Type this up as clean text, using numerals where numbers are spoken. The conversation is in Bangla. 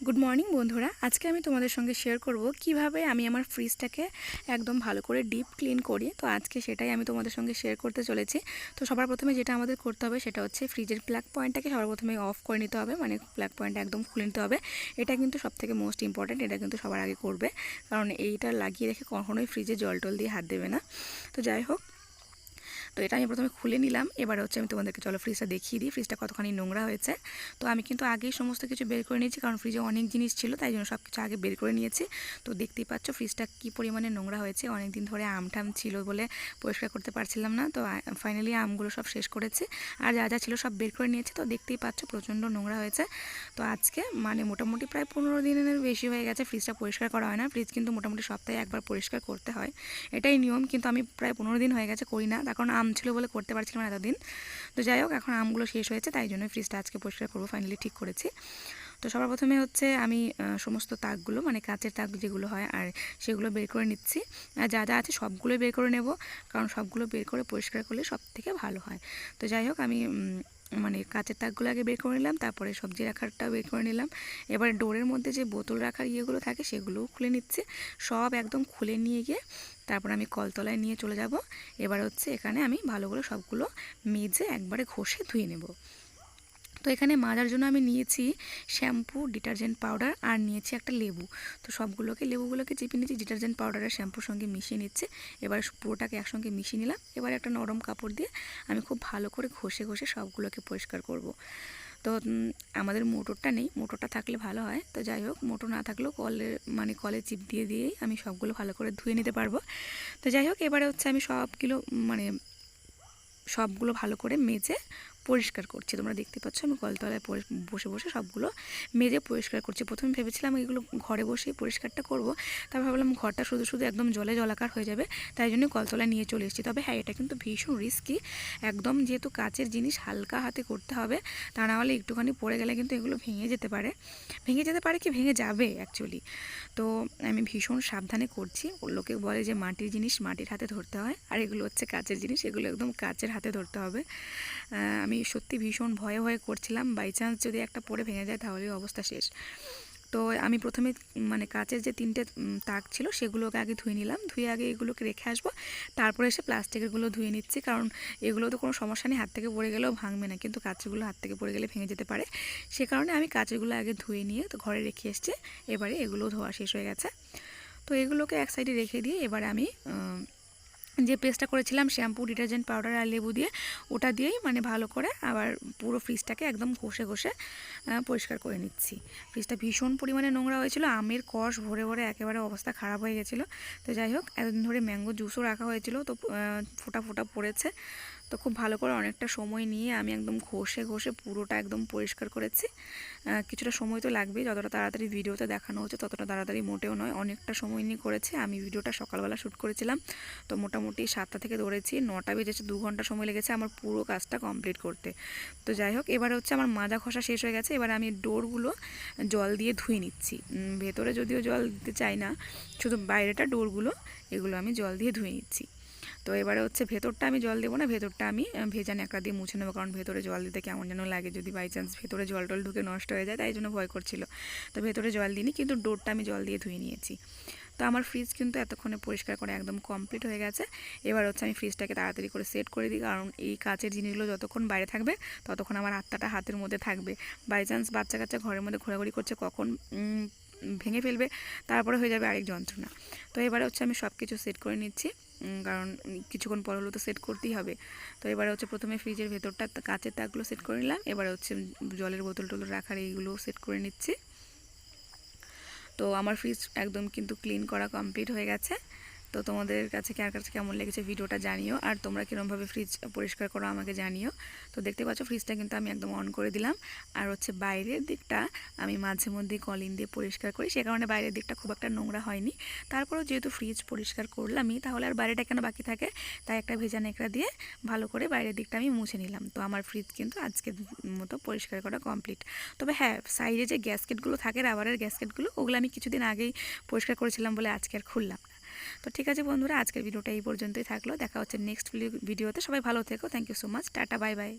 গুড মর্নিং বন্ধুরা, আজকে আমি তোমাদের সঙ্গে শেয়ার করব কিভাবে আমি আমার ফ্রিজটাকে একদম ভালো করে ডিপ ক্লিন করি। তো আজকে সেটাই আমি তোমাদের সঙ্গে শেয়ার করতে চলেছি। তো সবার প্রথমে যেটা আমাদের করতে হবে সেটা হচ্ছে ফ্রিজের প্লাগ পয়েন্টটাকে সবার প্রথমে অফ করে নিতে হবে, মানে প্লাগ পয়েন্টটা একদম খুলে নিতে হবে। এটা কিন্তু সবথেকে মোস্ট ইম্পর্ট্যান্ট, এটা কিন্তু সবার আগে করবে, কারণ এইটা লাগিয়ে রেখে কখনোই ফ্রিজে জল টল দিয়ে হাত দেবে না। তো যাই হোক, তো এটা আমি প্রথমে খুলে নিলাম। এবারে হচ্ছে আমি তোমাদেরকে চলো ফ্রিজটা দেখিয়ে দিই ফ্রিজটা কতখানি নোংরা হয়েছে। তো আমি কিন্তু আগেই সমস্ত কিছু বের করে নিয়েছি, কারণ ফ্রিজে অনেক জিনিস ছিল, তাই জন্য সব কিছু আগে বের করে নিয়েছি। তো দেখতেই পাচ্ছ ফ্রিজটা কী পরিমাণে নোংরা হয়েছে। অনেক দিন ধরে আমটাম ছিল বলে পরিষ্কার করতে পারছিলাম না। তো ফাইনালি আমগুলো সব শেষ করেছি, আর যা যা ছিল সব বের করে নিয়েছি। তো দেখতেই পাচ্ছ প্রচণ্ড নোংরা হয়েছে। তো আজকে মানে মোটামুটি প্রায় 15 দিনের বেশি হয়ে গেছে ফ্রিজটা পরিষ্কার করা হয় না। ফ্রিজ কিন্তু মোটামুটি সপ্তাহে একবার পরিষ্কার করতে হয়, এটাই নিয়ম। কিন্তু আমি প্রায় 15 দিন হয়ে গেছে করি না, তার কারণ আম ছিল বলে করতে পারছিলাম না এতদিন। তো যাই হোক, এখন আমগুলো শেষ হয়েছে, তাই জন্য ফ্রিজটা আজকে পরিষ্কার করবো, ফাইনালি ঠিক করেছি। তো সবার প্রথমে হচ্ছে আমি সমস্ত তাকগুলো, মানে কাচের তাক যেগুলো হয় আর সেগুলো বের করে নিচ্ছি। আর যা যা আছে সবগুলো বের করে নেব, কারণ সবগুলো বের করে পরিষ্কার করলে সব থেকে ভালো হয়। তো যাই হোক, আমি মানে কাচের তাকগুলো আগে বের করে নিলাম, তারপরে সবজি রাখারটাও বের করে নিলাম। এবারে ডোরের মধ্যে যে বোতল রাখার ইয়েগুলো থাকে সেগুলোও খুলে নিচ্ছে। সব একদম খুলে নিয়ে গিয়ে তারপর আমি কলতলায় নিয়ে চলে যাব। এবার হচ্ছে এখানে আমি ভালো করে সবগুলো মেজে একবারে ঘষে ধুয়ে নেব। তো এখানে মাজার জন্য আমি নিয়েছি শ্যাম্পু, ডিটারজেন্ট পাউডার, আর নিয়েছি একটা লেবু। তো লেবুগুলোকে চেপে নিয়েছি ডিটারজেন্ট পাউডার আর শ্যাম্পুর সঙ্গে মিশিয়ে নিচ্ছে। এবার পুরোটাকে একসঙ্গে মিশিয়ে নিলাম। এবার একটা নরম কাপড় দিয়ে আমি খুব ভালো করে ঘষে ঘষে সবগুলোকে পরিষ্কার করব। তো আমাদের মোটরটা নেই, মোটরটা থাকলে ভালো হয়। তো যাই হোক, মোটর না থাকলেও কলে চিপ দিয়ে দিয়েই আমি সবগুলো ভালো করে ধুয়ে নিতে পারবো। তো যাই হোক, এবারে হচ্ছে আমি সবগুলো ভালো করে মেজে পরিষ্কার করছি। তোমরা দেখতে পাচ্ছ আমি কলতলায় বসে বসে সবগুলো মেজে পরিষ্কার করছি। প্রথমে ভেবেছিলাম এগুলো ঘরে বসেই পরিষ্কারটা করব, তারপর ভাবলাম ঘরটা শুধু শুধু একদম জলাকার হয়ে যাবে, তাই জন্য কলতলায় নিয়ে চলে এসেছি। তবে হ্যাঁ, এটা কিন্তু ভীষণ রিস্কি একদম, যেহেতু কাচের জিনিস হালকা হাতে করতে হবে, তা না হলে একটুখানি পড়ে গেলে কিন্তু এগুলো ভেঙে যেতে পারে কি ভেঙে যাবে অ্যাকচুয়ালি। তো আমি ভীষণ সাবধানে করছি। লোকে বলে যে মাটির জিনিস মাটির হাতে ধরতে হয়, আর এগুলো হচ্ছে কাচের জিনিস, এগুলো একদম কাচের হাতে ধরতে হবে। আমি সত্যি ভীষণ ভয়ে ভয়ে করছিলাম, বাই চান্স যদি একটা পড়ে ভেঙে যায় তাহলে অবস্থা শেষ। তো আমি প্রথমে মানে কাচের যে 3টে তাক ছিল সেগুলোকে আগে ধুয়ে নিলাম, ধুয়ে আগে এগুলোকে রেখে আসবো, তারপরে এসে প্লাস্টিকেরগুলো ধুয়ে নিচ্ছি, কারণ এগুলো তো কোনো সমস্যা নেই, হাত থেকে পড়ে গেলেও ভাঙবে না, কিন্তু কাচেরগুলো হাত থেকে পড়ে গেলে ভেঙে যেতে পারে। সে কারণে আমি কাচেরগুলো আগে ধুয়ে নিয়ে তো ঘরে রেখে এসেছি। এবারে এগুলো ধোয়া শেষ হয়ে গেছে। তো এগুলোকে এক সাইডে রেখে দিয়ে এবারে আমি যে পেস্টটা করেছিলাম শ্যাম্পু, ডিটারজেন্ট পাউডার আর লেবু দিয়ে, ওটা দিয়েই মানে ভালো করে আবার পুরো ফ্রিজটাকে একদম ঘষে ঘষে পরিষ্কার করে নিচ্ছি। ফ্রিজটা ভীষণ পরিমাণে নোংরা হয়েছিল, আমের কষ ভরে ভরে একেবারে অবস্থা খারাপ হয়ে গেছিলো। তো যাই হোক, এতদিন ধরে ম্যাঙ্গো জুসও রাখা হয়েছিল, তো ফোটা ফোটা পড়েছে। তো খুব ভালো করে অনেকটা সময় নিয়ে আমি একদম ঘষে ঘষে পুরোটা একদম পরিষ্কার করেছি। কিছুটা সময় তো লাগবেই, যতটা তাড়াতাড়ি ভিডিওতে দেখানো হচ্ছে ততটা তাড়াতাড়ি মোটেও নয়, অনেকটা সময় নিয়ে করেছি। আমি ভিডিওটা সকালবেলা শ্যুট করেছিলাম, তো মোটামুটি 7টা থেকে ধরেছি 9টা বেজেছে, 2 ঘন্টা সময় লেগেছে আমার পুরো কাজটা কমপ্লিট করতে। তো যাই হোক, এবার হচ্ছে আমার মাজা ঘষা শেষ হয়ে গেছে। এবার আমি ডোরগুলো জল দিয়ে ধুয়ে নিচ্ছি। ভেতরে যদিও জল দিতে চাই না, শুধু বাইরেটা ডোরগুলো এগুলো আমি জল দিয়ে ধুয়ে নিচ্ছি। তো এবারে হচ্ছে ভেতরটা আমি জল দেবো না, ভেতরটা আমি ভেজা ন্যাকড়া দিয়ে মুছে নেবো, কারণ ভেতরে জল দিতে কেমন যেন লাগে, যদি বাই চান্স ভেতরে জল টল ঢুকে নষ্ট হয়ে যায়, তাই জন্য ভয় করছিল। তো ভেতরে জল দিইনি, কিন্তু ডোরটা আমি জল দিয়ে ধুয়ে নিয়েছি। তো আমার ফ্রিজ কিন্তু এতক্ষণে পরিষ্কার করে একদম কমপ্লিট হয়ে গেছে। এবার হচ্ছে আমি ফ্রিজটাকে তাড়াতাড়ি করে সেট করে দিই, কারণ এই কাচের জিনিসগুলো যতক্ষণ বাইরে থাকবে ততক্ষণ আমার হাতটা হাতের মধ্যে থাকবে। বাই চান্স বাচ্চা কাচ্চা ঘরের মধ্যে ঘোরাঘুরি করছে, কখন ভেঙে ফেলবে, তারপরে হয়ে যাবে আরেক যন্ত্রণা। তো এবারে হচ্ছে আমি সব কিছু সেট করে নিচ্ছি, কারণ কিছুক্ষণ পর হলো তো সেট করতেই হবে। তো এবারে হচ্ছে প্রথমে ফ্রিজের ভেতরটা কাচের তাকগুলো সেট করে নিলাম, এবারে হচ্ছে জলের বোতল টোতল রাখার এইগুলো সেট করে নিচ্ছি। তো আমার ফ্রিজ একদম কিন্তু ক্লিন করা কমপ্লিট হয়ে গেছে। তো তোমাদের কাছে কেমন লেগেছে ভিডিওটা জানিও, আর তোমরা কীরকমভাবে ফ্রিজ পরিষ্কার করো আমাকে জানিও। তো দেখতে পাচ্ছ ফ্রিজটা কিন্তু আমি একদম অন করে দিলাম, আর হচ্ছে বাইরের দিকটা আমি মাঝে মধ্যে কলিন দিয়ে পরিষ্কার করি, সে কারণে বাইরের দিকটা খুব একটা নোংরা হয়নি। তারপরেও যেহেতু ফ্রিজ পরিষ্কার করলামই, তাহলে আর বাইরেটা কেন বাকি থাকে, তাই একটা ভেজা ন্যাকড়া দিয়ে ভালো করে বাইরের দিকটা আমি মুছে নিলাম। তো আমার ফ্রিজ কিন্তু আজকের মতো পরিষ্কার করা কমপ্লিট। তবে হ্যাঁ, সাইডে যে গ্যাসকেটগুলো থাকে, রাবারের গ্যাসকেটগুলো, ওগুলো আমি কিছুদিন আগেই পরিষ্কার করেছিলাম বলে আজকে আর খুললাম না। তো ঠিক আছে বন্ধুরা, আজকের ভিডিওটা এই পর্যন্তই থাকলো, দেখা হচ্ছে নেক্সট ভিডিওতে। সবাই ভালো থেকো, thank you so much, ta-ta, bye by.